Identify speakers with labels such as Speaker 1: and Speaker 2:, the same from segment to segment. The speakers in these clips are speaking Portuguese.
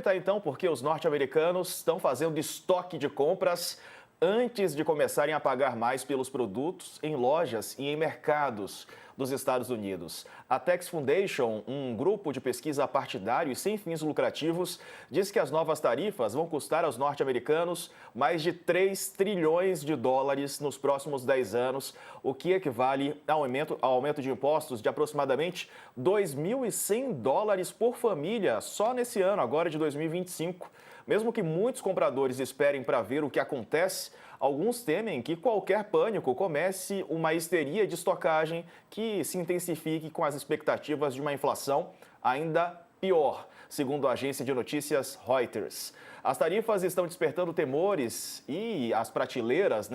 Speaker 1: aproveitar então, porque os norte-americanos estão fazendo estoque de compras antes de começarem a pagar mais pelos produtos em lojas e em mercados dos Estados Unidos. A Tax Foundation, um grupo de pesquisa partidário e sem fins lucrativos, diz que as novas tarifas vão custar aos norte-americanos mais de 3 trilhões de dólares nos próximos 10 anos, o que equivale ao aumento de impostos de aproximadamente 2.100 dólares por família só nesse ano, agora de 2025. Mesmo que muitos compradores esperem para ver o que acontece, alguns temem que qualquer pânico comece uma histeria de estocagem que se intensifique com as expectativas de uma inflação ainda pior, segundo a agência de notícias Reuters. As tarifas estão despertando temores e as prateleiras,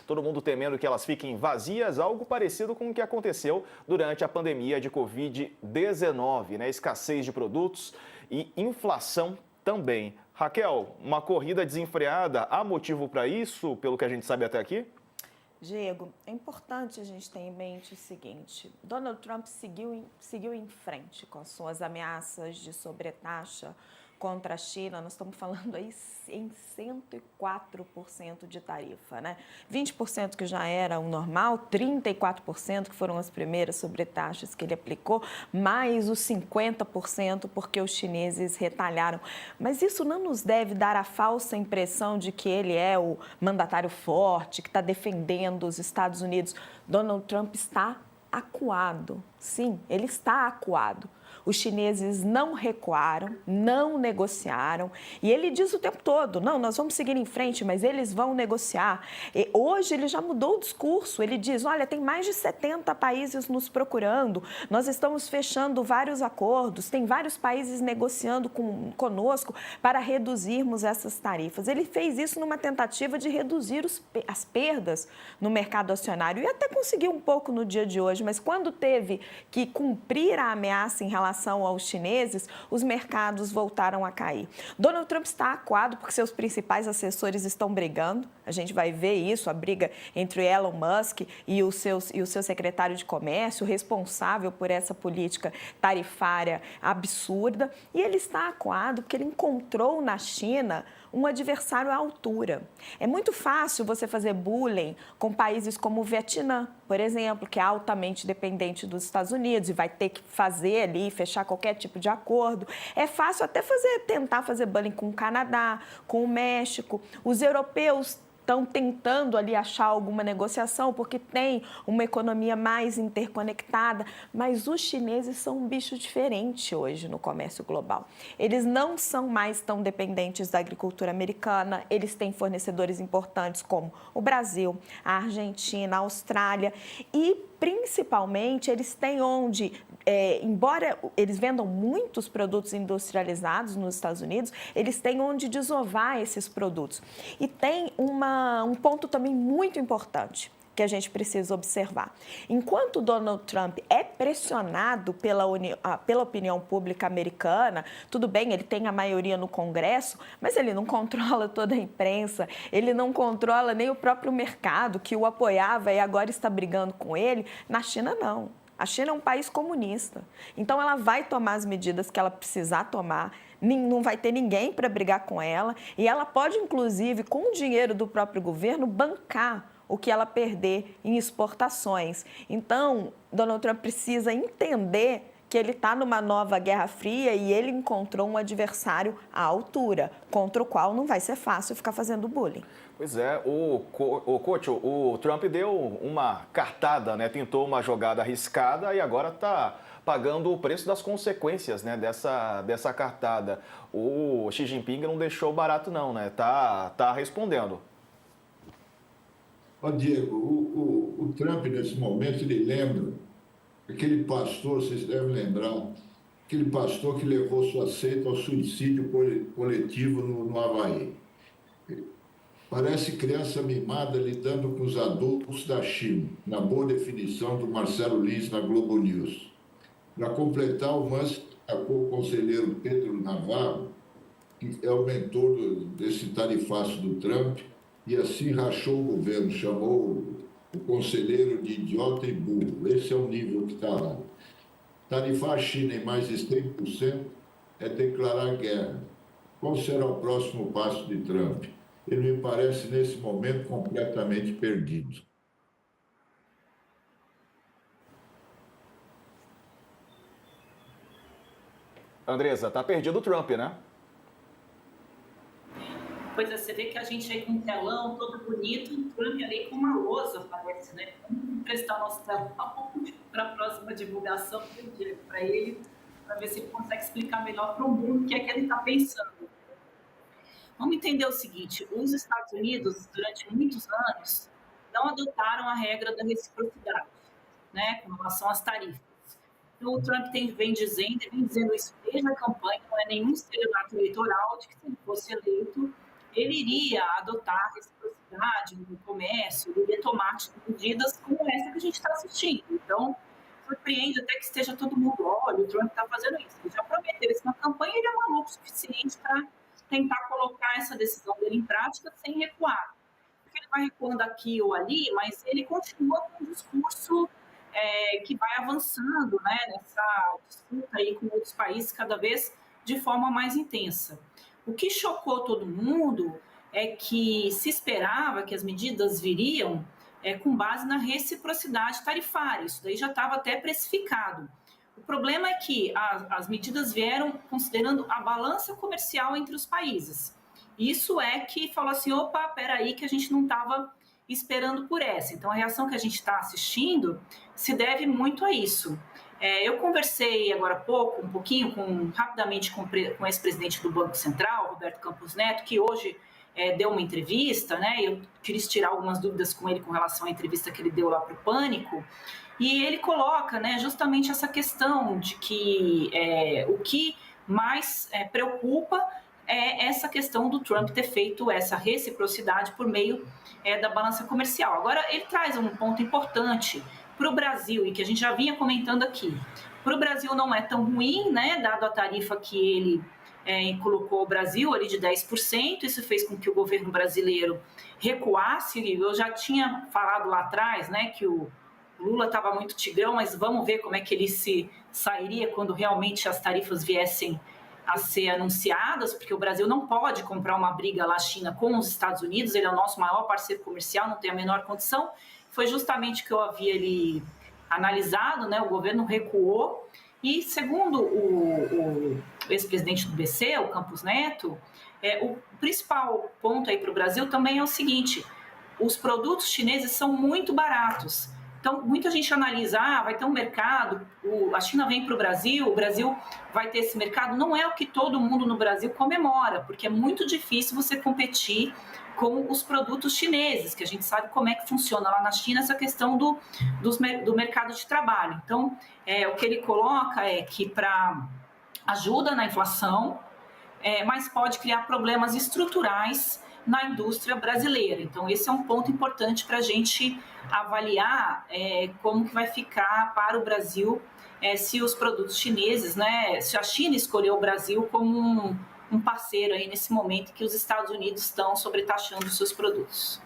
Speaker 1: todo mundo temendo que elas fiquem vazias, algo parecido com o que aconteceu durante a pandemia de Covid-19, escassez de produtos e inflação também. Raquel, uma corrida desenfreada, há motivo para isso, pelo que a gente sabe até aqui?
Speaker 2: Diego, é importante a gente ter em mente o seguinte: Donald Trump seguiu em frente com as suas ameaças de sobretaxa contra a China. Nós estamos falando aí em 104% de tarifa, 20% que já era o normal, 34% que foram as primeiras sobretaxas que ele aplicou, mais os 50% porque os chineses retalharam. Mas isso não nos deve dar a falsa impressão de que ele é o mandatário forte, que está defendendo os Estados Unidos. Donald Trump está acuado. Sim, ele está acuado. Os chineses não recuaram, não negociaram. E ele diz o tempo todo, não, nós vamos seguir em frente, mas eles vão negociar. E hoje ele já mudou o discurso. Ele diz, olha, tem mais de 70 países nos procurando. Nós estamos fechando vários acordos. Tem vários países negociando conosco para reduzirmos essas tarifas. Ele fez isso numa tentativa de reduzir as perdas no mercado acionário. E até conseguiu um pouco no dia de hoje. Mas quando teve que cumprir a ameaça em relação aos chineses, os mercados voltaram a cair. Donald Trump está acuado porque seus principais assessores estão brigando. A gente vai ver isso, a briga entre Elon Musk e o seu secretário de comércio, responsável por essa política tarifária absurda. E ele está acuado porque ele encontrou na China um adversário à altura. É muito fácil você fazer bullying com países como o Vietnã, por exemplo, que é altamente dependente dos Estados Unidos e vai ter que fazer ali, fechar qualquer tipo de acordo. É fácil até tentar fazer bullying com o Canadá, com o México. Os europeus estão tentando ali achar alguma negociação porque tem uma economia mais interconectada, mas os chineses são um bicho diferente hoje no comércio global. Eles não são mais tão dependentes da agricultura americana, eles têm fornecedores importantes como o Brasil, a Argentina, a Austrália e principalmente eles têm onde, embora eles vendam muitos produtos industrializados nos Estados Unidos, eles têm onde desovar esses produtos. E tem um ponto também muito importante que a gente precisa observar. Enquanto Donald Trump é pressionado pela opinião pública americana, tudo bem, ele tem a maioria no Congresso, mas ele não controla toda a imprensa, ele não controla nem o próprio mercado que o apoiava e agora está brigando com ele. Na China, não. A China é um país comunista, então ela vai tomar as medidas que ela precisar tomar, não vai ter ninguém para brigar com ela e ela pode, inclusive, com o dinheiro do próprio governo, bancar o que ela perder em exportações. Então, Donald Trump precisa entender que ele está numa nova Guerra Fria e ele encontrou um adversário à altura, contra o qual não vai ser fácil ficar fazendo bullying.
Speaker 1: Pois é, o Trump deu uma cartada, tentou uma jogada arriscada e agora está pagando o preço das consequências dessa cartada. O Xi Jinping não deixou barato não, tá respondendo.
Speaker 3: Ó, Diego, o Trump, nesse momento, ele lembra aquele pastor, vocês devem lembrar, aquele pastor que levou sua seita ao suicídio coletivo no Havaí. Parece criança mimada lidando com os adultos da China, na boa definição do Marcelo Lins na Globo News. Para completar, o Musk atacou o conselheiro Pedro Navarro, que é o mentor desse tarifaço do Trump, e assim rachou o governo, chamou o conselheiro de idiota e burro. Esse é o nível que está lá. Tarifar a China em mais de 100% é declarar guerra. Qual será o próximo passo de Trump? Ele me parece, nesse momento, completamente perdido.
Speaker 1: Andressa, está perdido o Trump, né?
Speaker 4: Pois é, você vê que a gente aí com um telão todo bonito, o Trump ali com uma lousa, parece, né? Vamos emprestar nosso telão para a próxima divulgação para ele, para ver se ele consegue explicar melhor para o mundo o que é que ele está pensando. Vamos entender o seguinte, os Estados Unidos, durante muitos anos, não adotaram a regra da reciprocidade, né, com relação às tarifas. Então, o Trump vem dizendo isso desde a campanha, não é nenhum estelionato eleitoral, de que se ele fosse eleito, ele iria adotar a reciprocidade no comércio, ele iria tomar medidas como essa que a gente está assistindo. Então, surpreende até que esteja todo mundo, olha, o Trump está fazendo isso. Ele já prometeu isso na campanha, ele é maluco o suficiente para tentar colocar essa decisão dele em prática sem recuar. Porque ele vai recuando aqui ou ali, mas ele continua com um discurso que vai avançando, né, nessa disputa aí com outros países cada vez de forma mais intensa. O que chocou todo mundo é que se esperava que as medidas viriam com base na reciprocidade tarifária. Isso daí já estava até precificado. O problema é que as medidas vieram considerando a balança comercial entre os países. Isso é que falou assim, opa, peraí que a gente não estava esperando por essa. Então, a reação que a gente está assistindo se deve muito a isso. Eu conversei agora há pouco, rapidamente com o ex-presidente do Banco Central, Roberto Campos Neto, que hoje deu uma entrevista, né? Eu queria tirar algumas dúvidas com ele com relação à entrevista que ele deu lá para o Pânico, e ele coloca, né, justamente essa questão de que o que mais preocupa é essa questão do Trump ter feito essa reciprocidade por meio da balança comercial. Agora, ele traz um ponto importante para o Brasil, e que a gente já vinha comentando aqui. Para o Brasil não é tão ruim, né, dado a tarifa que ele colocou o Brasil ali de 10%, isso fez com que o governo brasileiro recuasse. Eu já tinha falado lá atrás, né, que o Lula estava muito tigrão, mas vamos ver como é que ele se sairia quando realmente as tarifas viessem a ser anunciadas, porque o Brasil não pode comprar uma briga lá China com os Estados Unidos, ele é o nosso maior parceiro comercial, não tem a menor condição. Foi justamente o que eu havia ali analisado, né? O governo recuou e, segundo o ex-presidente do BC, o Campos Neto, o principal ponto aí para o Brasil também é o seguinte, os produtos chineses são muito baratos. Então, muita gente analisa, vai ter um mercado, a China vem para o Brasil vai ter esse mercado. Não é o que todo mundo no Brasil comemora, porque é muito difícil você competir com os produtos chineses, que a gente sabe como é que funciona lá na China essa questão do mercado de trabalho. Então, o que ele coloca é que ajuda na inflação, mas pode criar problemas estruturais na indústria brasileira. Então, esse é um ponto importante para a gente avaliar como que vai ficar para o Brasil se os produtos chineses, né, se a China escolheu o Brasil como um parceiro aí nesse momento que os Estados Unidos estão sobretaxando os seus produtos.